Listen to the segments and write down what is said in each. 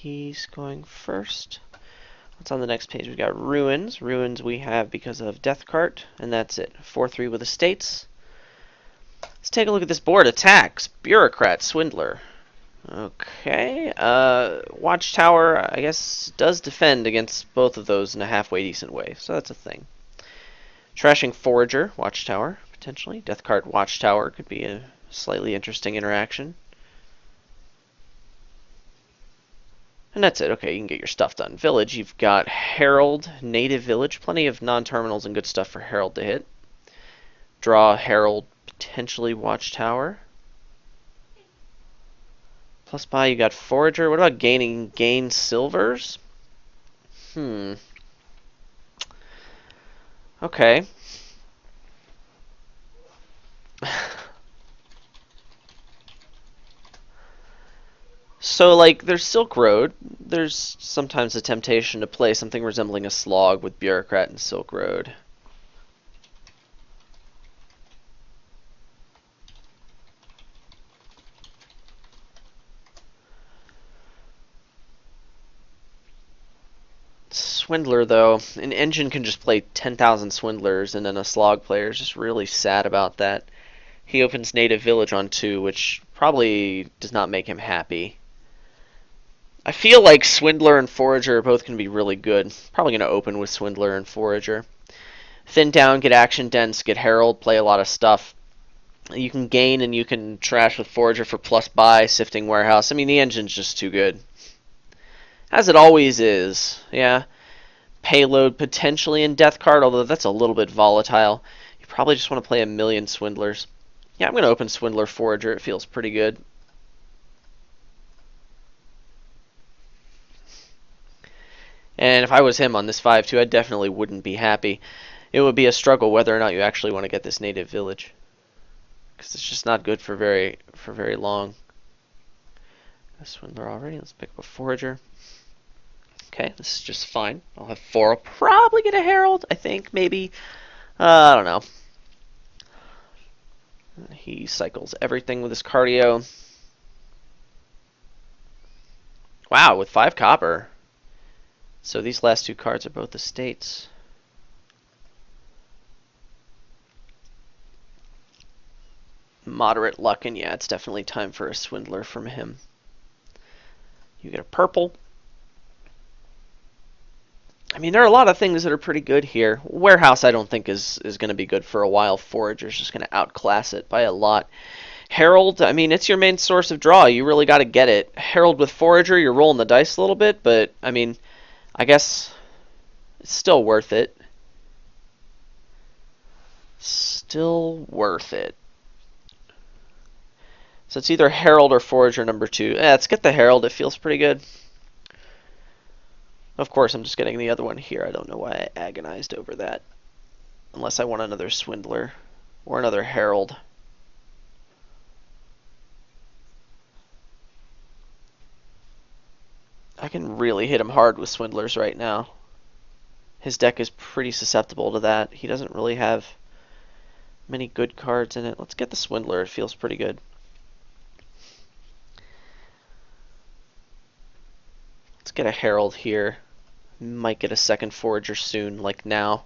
he's going first. What's on the next page? We've got Ruins. Ruins we have because of Death Cart, and that's it. 4-3 with Estates. Let's take a look at this board. Attacks. Bureaucrat. Swindler. Okay. Watchtower, I guess, does defend against both of those in a halfway decent way, so that's a thing. Trashing Forager. Watchtower, potentially. Death Cart Watchtower could be a slightly interesting interaction. And that's it. Okay, you can get your stuff done. Village, you've got Herald, Native Village. Plenty of non-terminals and good stuff for Herald to hit. Draw Herald, potentially Watchtower. Plus buy, you got Forager. What about gain silvers? Okay. So, like, there's Silk Road. There's sometimes a temptation to play something resembling a slog with Bureaucrat and Silk Road. Swindler, though, an engine can just play 10,000 Swindlers, and then a slog player is just really sad about that. He opens Native Village on 2, which probably does not make him happy. I feel like Swindler and Forager are both going to be really good. Probably going to open with Swindler and Forager. Thin down, get action dense, get Herald, play a lot of stuff. You can gain and you can trash with Forager for plus buy, Sifting Warehouse. I mean, the engine's just too good. As it always is, yeah. Payload potentially in Death Card, although that's a little bit volatile. You probably just want to play a million Swindlers. Yeah, I'm going to open Swindler Forager. It feels pretty good. And if I was him on this 5-2, I definitely wouldn't be happy. It would be a struggle whether or not you actually want to get this Native Village, because it's just not good for very long. A Swindler already. Let's pick up a Forager. Okay, this is just fine. I'll have 4. I'll probably get a Herald, I think, maybe. I don't know. He cycles everything with his cardio. Wow, with 5 copper. So these last 2 cards are both estates. Moderate luck, and yeah, it's definitely time for a Swindler from him. You get a purple. I mean, there are a lot of things that are pretty good here. Warehouse I don't think is going to be good for a while. Forager's just going to outclass it by a lot. Herald, I mean, it's your main source of draw. You really got to get it. Herald with Forager, you're rolling the dice a little bit, but, I mean, I guess it's still worth it. Still worth it. So it's either Herald or Forager number 2. Let's get the Herald. It feels pretty good. Of course, I'm just getting the other one here. I don't know why I agonized over that. Unless I want another Swindler or another Herald. I can really hit him hard with Swindlers right now. His deck is pretty susceptible to that. He doesn't really have many good cards in it. Let's get the Swindler. It feels pretty good. Let's get a Herald here. Might get a second Forager soon, like now.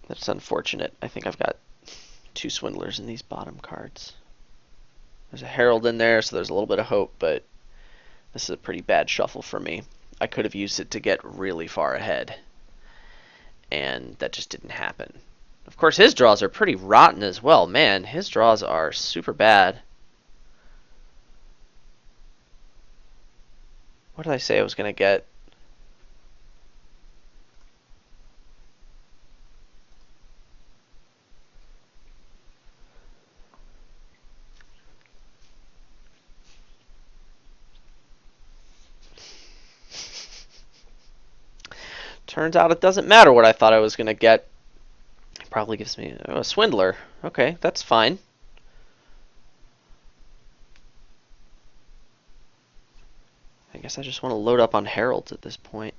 That's unfortunate. I think I've got 2 Swindlers in these bottom cards. There's a Herald in there, so there's a little bit of hope, but this is a pretty bad shuffle for me. I could have used it to get really far ahead, and that just didn't happen. Of course, his draws are pretty rotten as well. Man, his draws are super bad. What did I say I was going to get? Turns out it doesn't matter what I thought I was going to get. It probably gives me a Swindler. Okay, that's fine. I guess I just want to load up on Heralds at this point.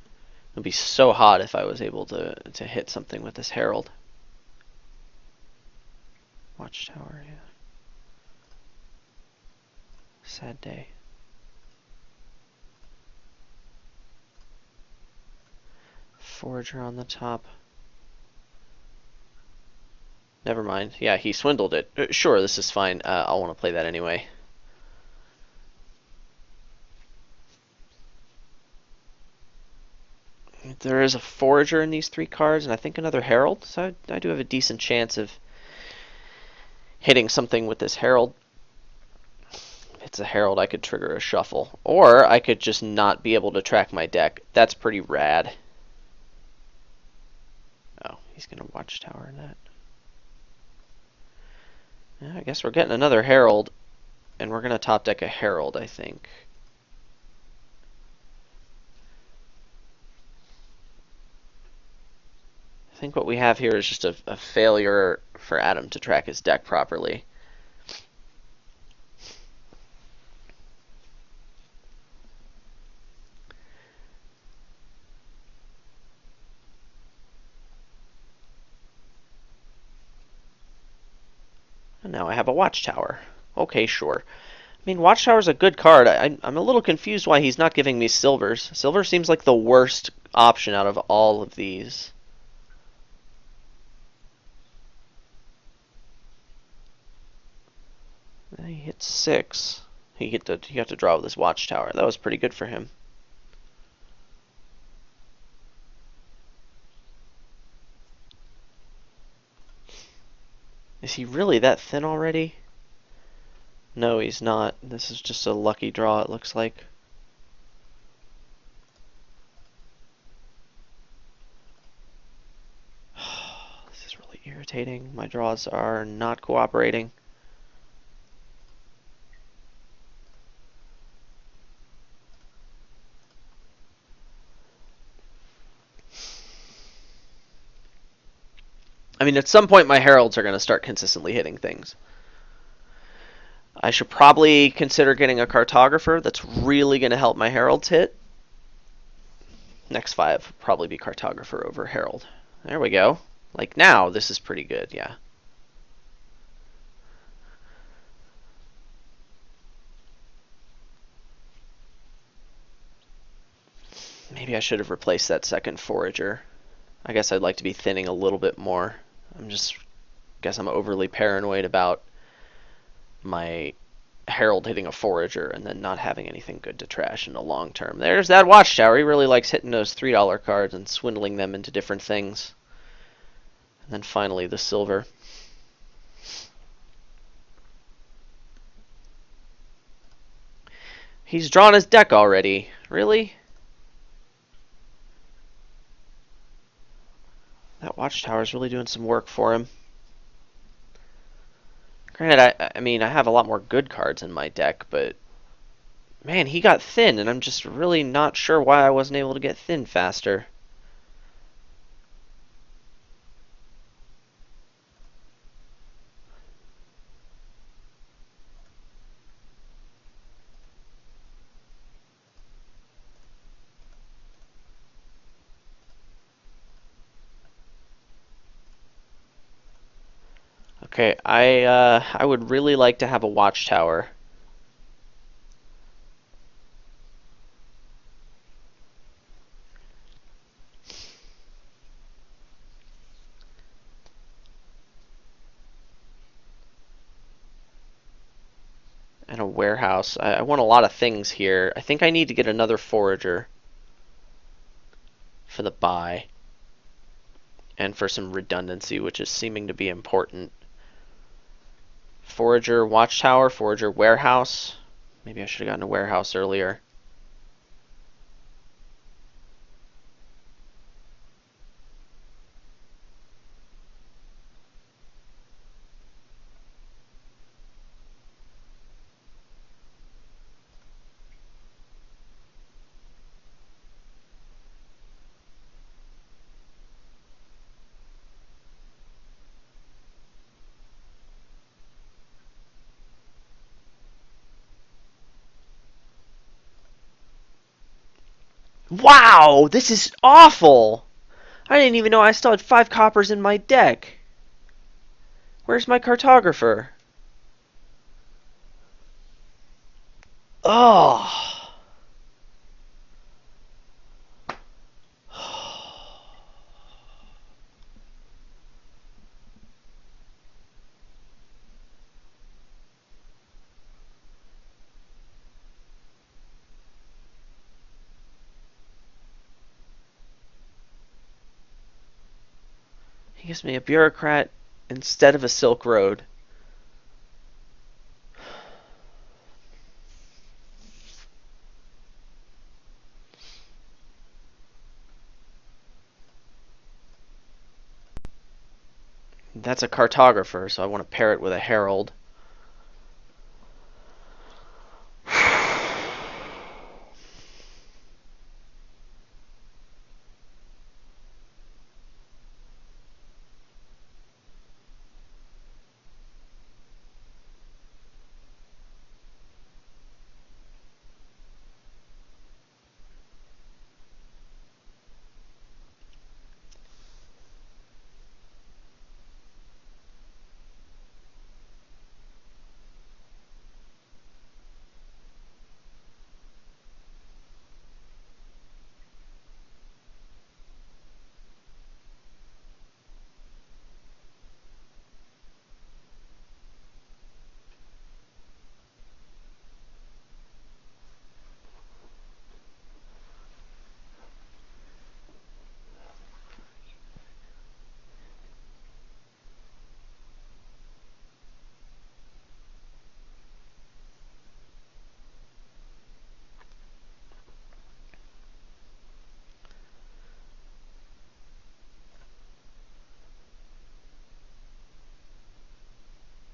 It would be so hot if I was able to hit something with this Herald. Watchtower, yeah. Sad day. Forager on the top. Never mind. Yeah, he swindled it. Sure, this is fine. I'll want to play that anyway. There is a Forager in these 3 cards, and I think another Herald, so I do have a decent chance of hitting something with this Herald. If it's a Herald, I could trigger a shuffle. Or I could just not be able to track my deck. That's pretty rad. Oh, he's going to Watchtower that. Yeah, I guess we're getting another Herald, and we're going to top deck a Herald, I think. I think what we have here is just a failure for Adam to track his deck properly. And now I have a Watchtower. Okay, sure. I mean, Watchtower's a good card. I'm a little confused why he's not giving me Silvers. Silver seems like the worst option out of all of these. He hit 6. He got to draw with his Watchtower. That was pretty good for him. Is he really that thin already? No, he's not. This is just a lucky draw, it looks like. This is really irritating. My draws are not cooperating. I mean, at some point my Heralds are going to start consistently hitting things. I should probably consider getting a Cartographer. That's really going to help my Heralds hit. Next 5 would probably be Cartographer over Herald. There we go. Like now, this is pretty good, yeah. Maybe I should have replaced that second Forager. I guess I'd like to be thinning a little bit more. Guess I'm overly paranoid about my Herald hitting a Forager and then not having anything good to trash in the long term. There's that Watchtower. He really likes hitting those $3 cards and swindling them into different things. And then finally the silver. He's drawn his deck already. Really? That Watchtower is really doing some work for him. Granted, I mean, I have a lot more good cards in my deck, but man, he got thin, and I'm just really not sure why I wasn't able to get thin faster. Okay, I would really like to have a Watchtower. And a warehouse. I want a lot of things here. I think I need to get another Forager for the buy. And for some redundancy, which is seeming to be important. Forager, Watchtower, Forager, Warehouse. Maybe I should have gotten a Warehouse earlier. Wow, this is awful! I didn't even know I still had 5 coppers in my deck. Where's my cartographer? Oh. He gives me a bureaucrat instead of a Silk Road. That's a cartographer, so I want to pair it with a herald.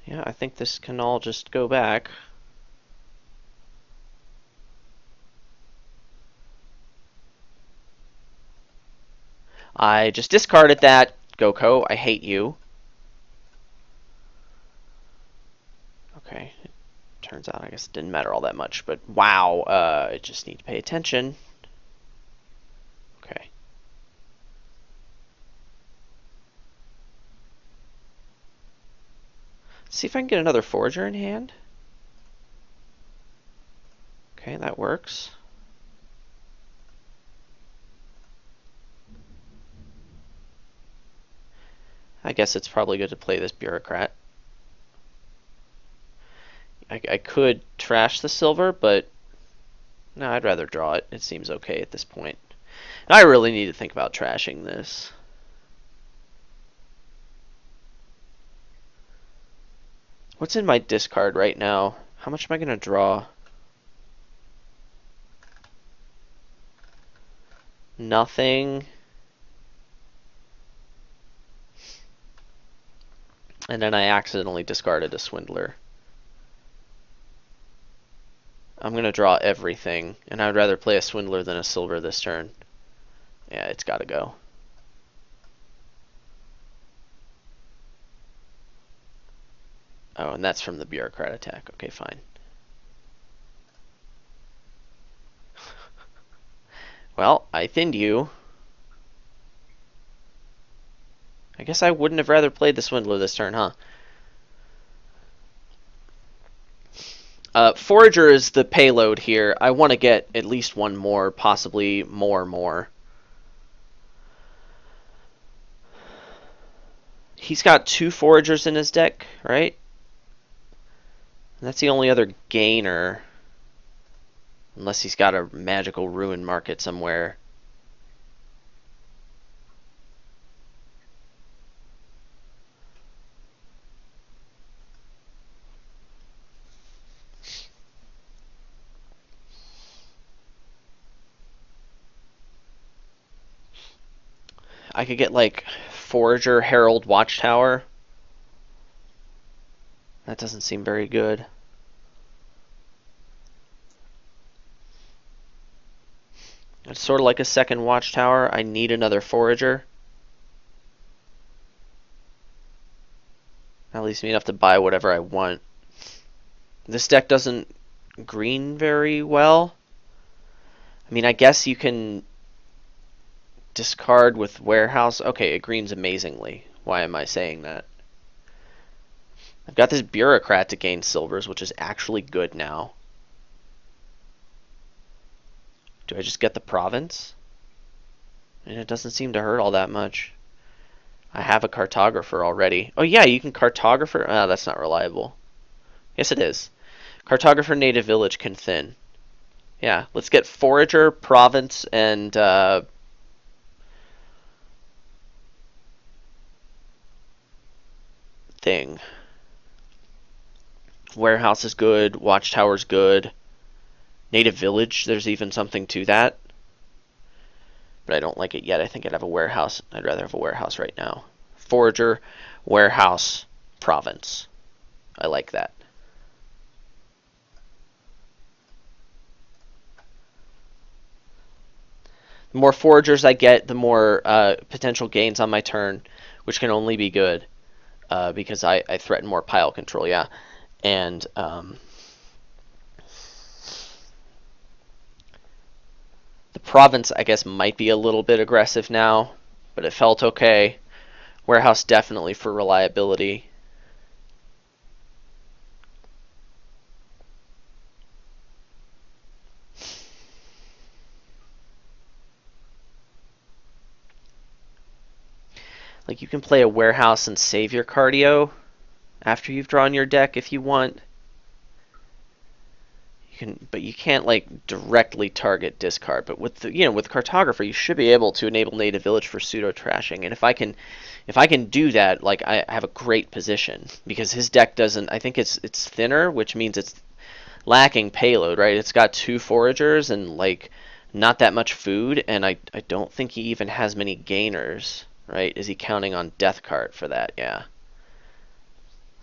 Yeah, I think this can all just go back. I just discarded that, Goko. I hate you. Okay, it turns out I guess it didn't matter all that much, but wow, I just need to pay attention. Okay. See if I can get another forager in hand. Okay, that works. I guess it's probably good to play this bureaucrat. I could trash the silver, but no, I'd rather draw it. It seems okay at this point. And I really need to think about trashing this. What's in my discard right now? How much am I going to draw? Nothing. And then I accidentally discarded a swindler. I'm going to draw everything, and I'd rather play a swindler than a silver this turn. Yeah, it's got to go. Oh, and that's from the bureaucrat attack. Okay, fine. Well, I thinned you. I guess I wouldn't have rather played the swindler this turn, huh? Forager is the payload here. I want to get at least one more, possibly more. He's got 2 foragers in his deck, right? That's the only other gainer. Unless he's got a magical ruin market somewhere. I could get like Forager Herald Watchtower. That doesn't seem very good. It's sort of like a second Watchtower. I need another Forager. That leaves me enough to buy whatever I want. This deck doesn't green very well. I mean, I guess you can discard with Warehouse. Okay, it greens amazingly. Why am I saying that? I've got this Bureaucrat to gain silvers, which is actually good now. Do I just get the province? And it doesn't seem to hurt all that much. I have a cartographer already. Oh yeah, you can cartographer. Ah, that's not reliable. Yes, it is. Cartographer native village can thin. Yeah, let's get forager, province, and thing. Warehouse is good. Watchtower's good. Native village, there's even something to that. But I don't like it yet. I think I'd have a warehouse. I'd rather have a warehouse right now. Forager, warehouse, province. I like that. The more foragers I get, the more potential gains on my turn, which can only be good because I threaten more pile control, yeah. And the province, I guess, might be a little bit aggressive now, but it felt okay. Warehouse definitely for reliability. Like, you can play a warehouse and save your cardio after you've drawn your deck if you want. You can, but you can't like directly target discard. But with the, with cartographer, you should be able to enable native village for pseudo trashing. And if I can do that, like I have a great position because his deck doesn't. I think it's thinner, which means it's lacking payload, right? It's got 2 foragers and like not that much food, and I don't think he even has many gainers. Right? Is he counting on Death Cart for that? Yeah.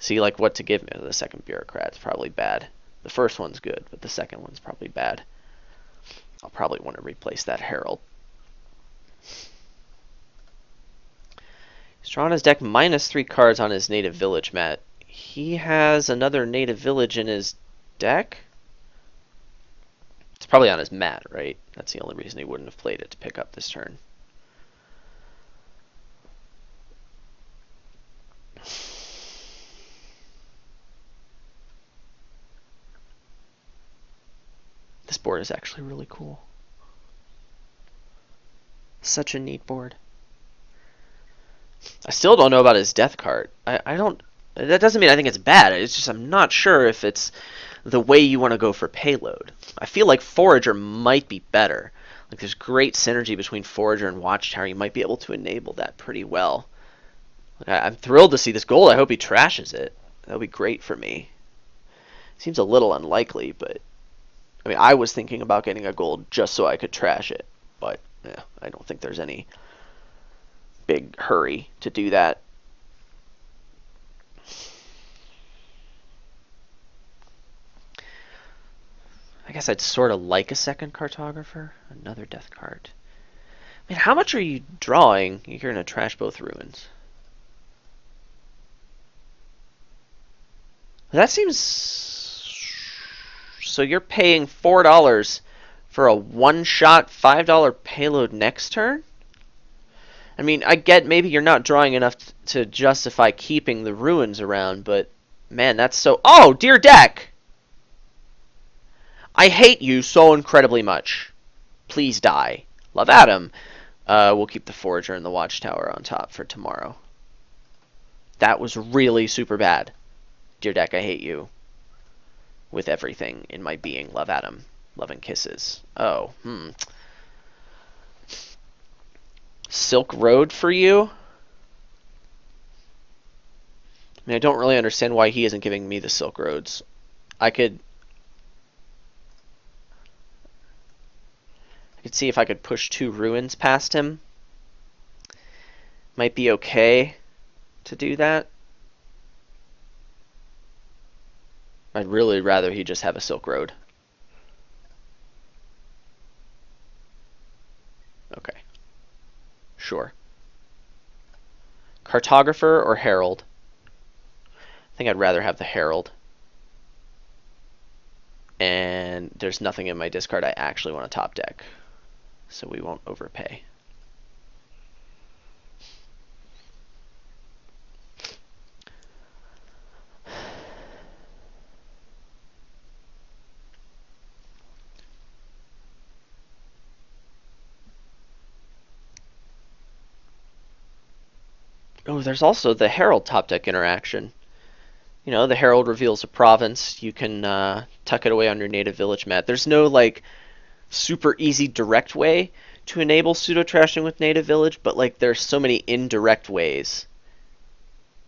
See, like, what to give me? The second Bureaucrat's probably bad. The first one's good, but the second one's probably bad. I'll probably want to replace that Herald. He's drawn his deck -3 cards on his native village, Matt. He has another native village in his deck? It's probably on his mat, right? That's the only reason he wouldn't have played it to pick up this turn. This board is actually really cool. Such a neat board. I still don't know about his death card. I don't. That doesn't mean I think it's bad. It's just I'm not sure if it's the way you want to go for payload. I feel like Forager might be better. Like there's great synergy between Forager and Watchtower. You might be able to enable that pretty well. Like, I'm thrilled to see this gold. I hope he trashes it. That would be great for me. Seems a little unlikely, but I mean, I was thinking about getting a gold just so I could trash it, but yeah, I don't think there's any big hurry to do that. I guess I'd sort of like a second cartographer. Another death card. I mean, how much are you drawing? You're going to trash both ruins. That seems... So you're paying $4 for a one-shot $5 payload next turn? I mean, I get maybe you're not drawing enough to justify keeping the ruins around, but man, that's so... Oh, dear deck! I hate you so incredibly much. Please die. Love Adam. We'll keep the Forager and the Watchtower on top for tomorrow. That was really super bad. Dear deck, I hate you. With everything in my being. Love Adam. Love and kisses. Oh, Silk Road for you? I mean, I don't really understand why he isn't giving me the Silk Roads. I could see if I could push 2 ruins past him. Might be okay to do that. I'd really rather he just have a Silk Road. Okay. Sure. Cartographer or Herald? I think I'd rather have the Herald. And there's nothing in my discard I actually want to top deck. So we won't overpay. Oh, there's also the Herald top deck interaction. You know, the Herald reveals a province. You can tuck it away on your native village mat. There's no like super easy direct way to enable pseudo trashing with native village, but like there's so many indirect ways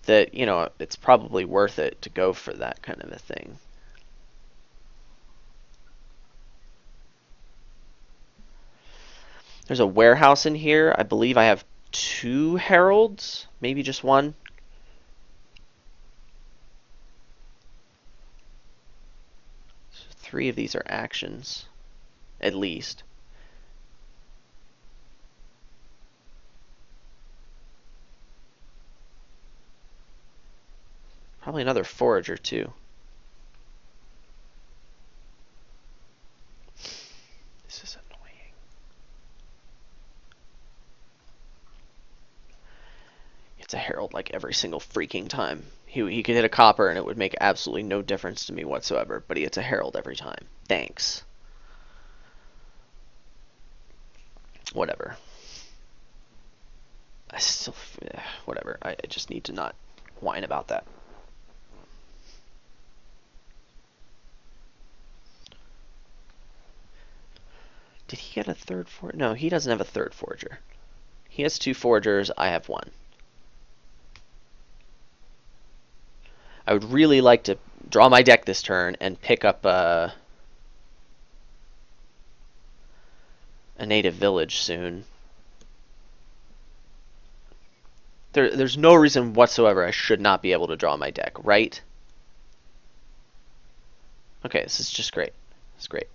that, you know, it's probably worth it to go for that kind of a thing. There's a warehouse in here. I believe I have 2 heralds, maybe just 1. So 3 of these are actions, at least. Probably another forager too. This is annoying. It's a herald like every single freaking time. He could hit a copper and it would make absolutely no difference to me whatsoever, but he hits a herald every time. Thanks. Whatever. I still, whatever. I just need to not whine about that. Did he get a third forger? No, he doesn't have a third forger. He has 2 forgers. I have 1. I would really like to draw my deck this turn and pick up a native village soon. There's no reason whatsoever I should not be able to draw my deck, right? Okay, this is just great. It's great.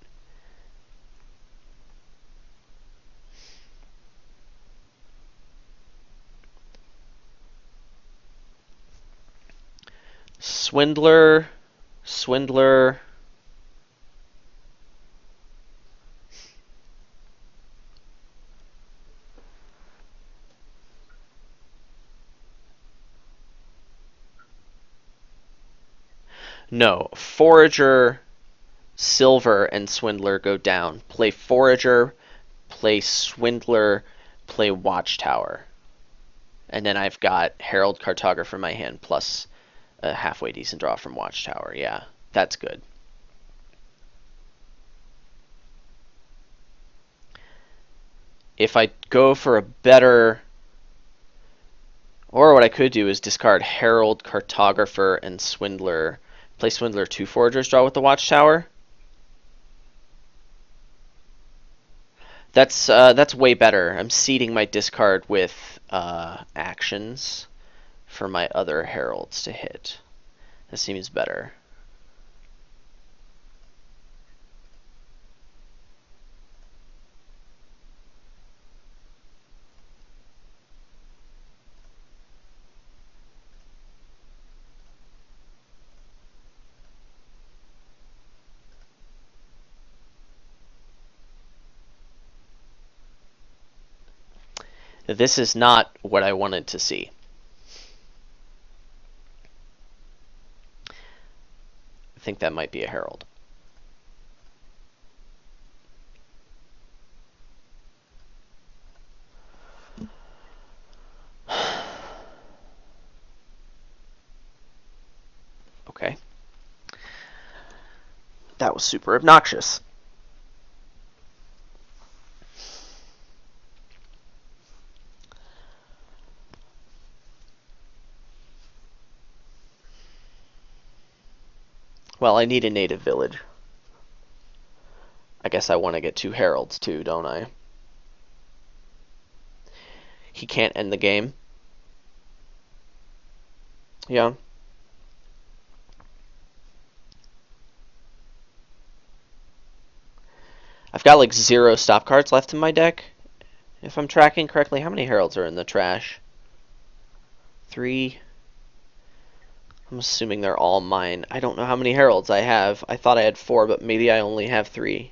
Swindler, Swindler. No, Forager, Silver, and Swindler go down. Play Forager, play Swindler, play Watchtower. And then I've got Herald Cartographer in my hand, plus a halfway decent draw from Watchtower. Yeah, that's good. If I go for a better... Or what I could do is discard Herald, Cartographer, and Swindler. Play Swindler 2 Foragers, draw with the Watchtower. That's way better. I'm seeding my discard with actions for my other heralds to hit. This seems better. This is not what I wanted to see. I think that might be a herald. Okay. That was super obnoxious. Well, I need a native village. I guess I want to get 2 heralds too, don't I? He can't end the game. Yeah. I've got like 0 stop cards left in my deck. If I'm tracking correctly, how many heralds are in the trash? 3. I'm assuming they're all mine. I don't know how many heralds I have. I thought I had 4, but maybe I only have 3.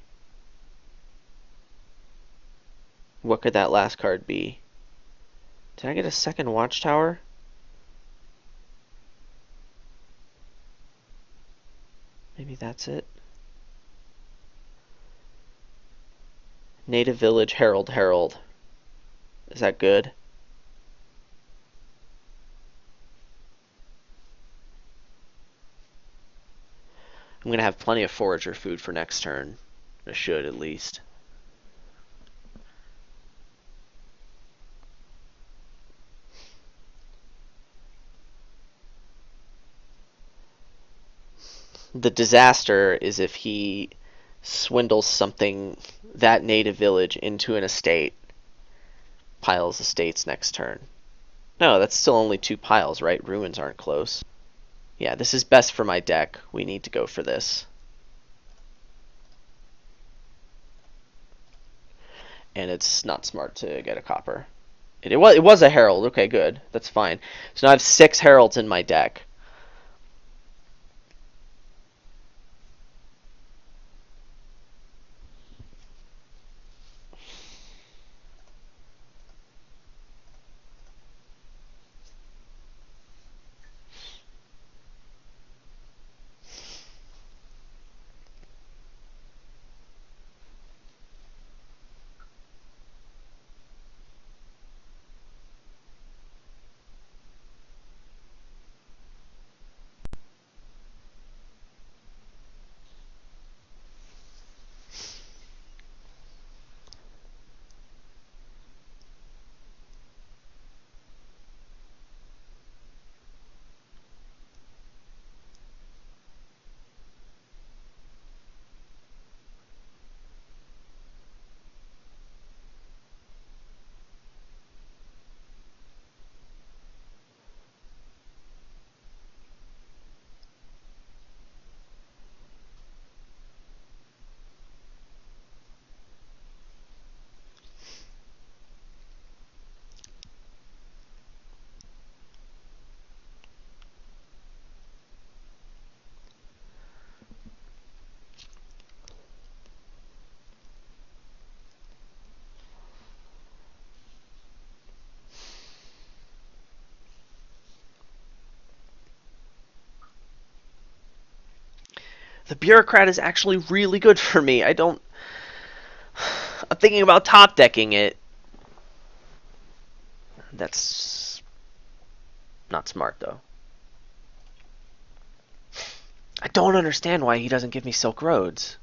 What could that last card be? Did I get a second Watchtower? Maybe that's it. Native Village, Herald, Herald. Is that good? I'm going to have plenty of forager food for next turn. I should, at least. The disaster is if he swindles something, that native village, into an estate. Piles estates next turn. No, that's still only 2 piles, right? Ruins aren't close. Yeah, this is best for my deck. We need to go for this. And it's not smart to get a copper. It was a herald. Okay, good. That's fine. So now I have 6 heralds in my deck. The bureaucrat is actually really good for me. I'm thinking about top decking it. That's not smart, though. I don't understand why he doesn't give me Silk Roads.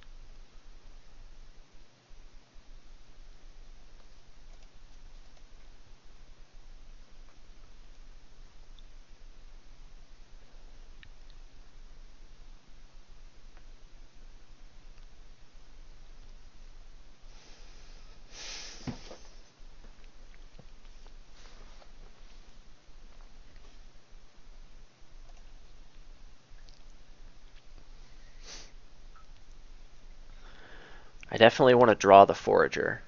I definitely want to draw the forager.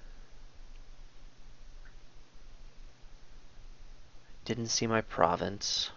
Didn't see my province.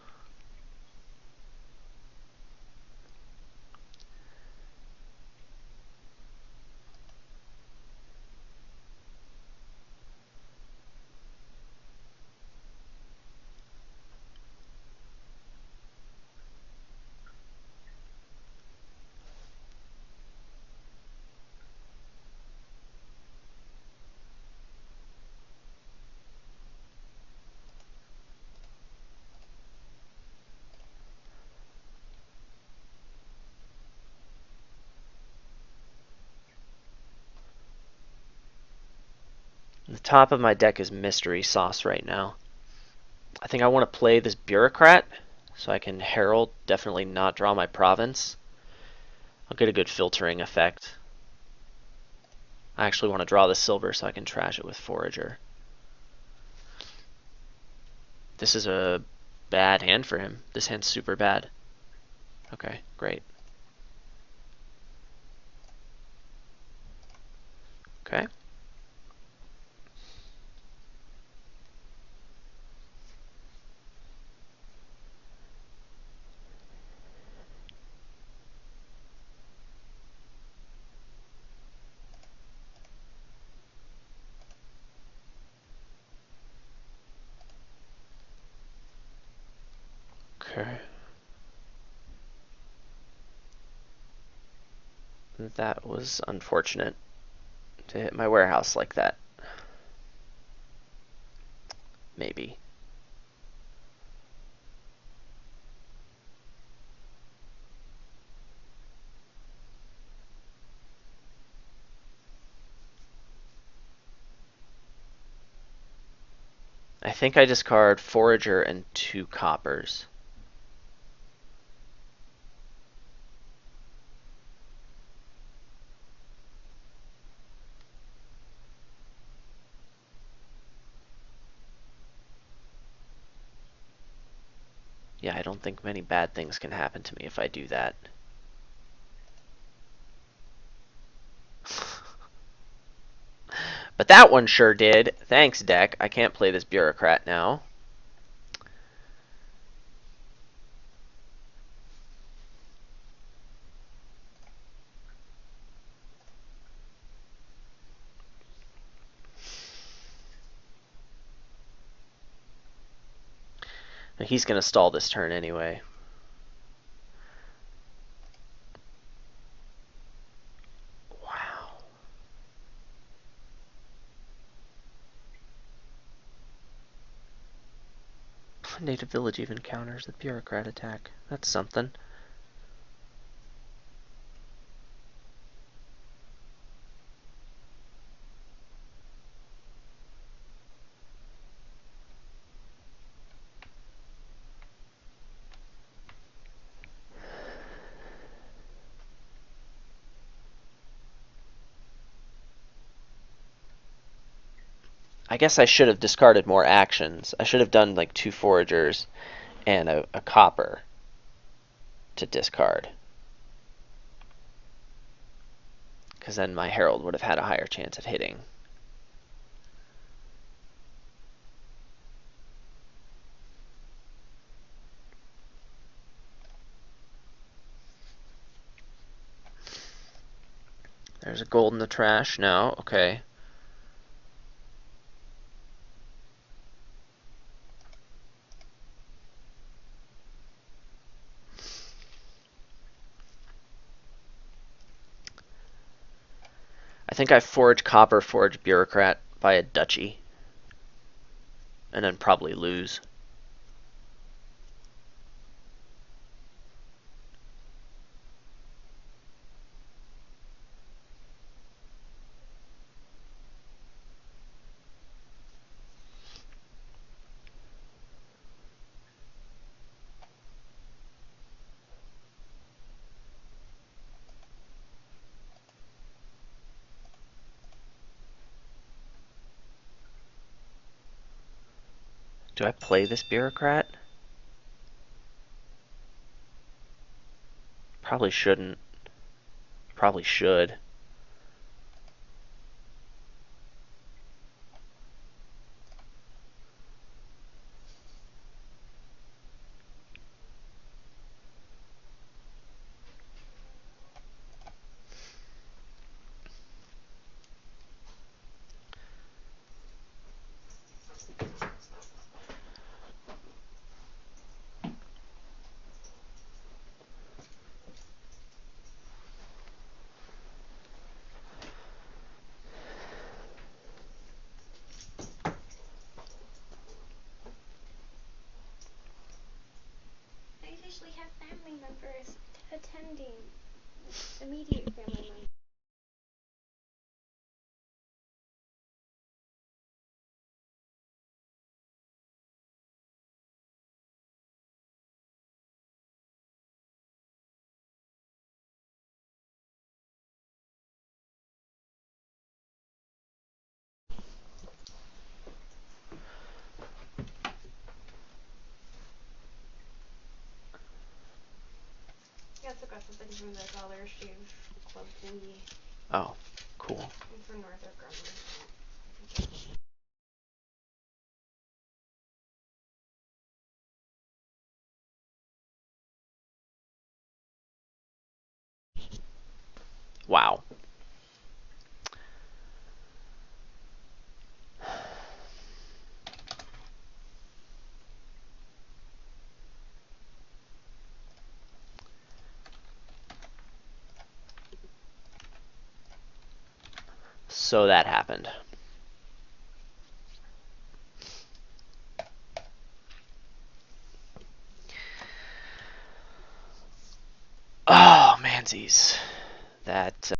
The top of my deck is mystery sauce right now. I think I want to play this bureaucrat so I can herald, definitely not draw my province. I'll get a good filtering effect. I actually want to draw the silver so I can trash it with forager. This is a bad hand for him. This hand's super bad. Okay, great. Okay. Okay. That was unfortunate to hit my warehouse like that. Maybe. I think I discard Forager and 2 coppers. Yeah, I don't think many bad things can happen to me if I do that. But that one sure did. Thanks, deck. I can't play this bureaucrat now. He's going to stall this turn anyway. Wow. Native village even counters the bureaucrat attack. That's something. I guess I should have discarded more actions. I should have done like 2 foragers and a copper to discard. Because then my herald would have had a higher chance of hitting. There's a gold in the trash now. Okay. I think I forge copper, forge bureaucrat, buy a duchy, and then probably lose. Do I play this bureaucrat? Probably shouldn't. Probably should. I usually have family members attending, immediate family members. Yeah, took us something from the Dollar Shave Club thingy. Oh, cool. And for Northrop Grumman. Wow. So that happened. Oh, mansies. That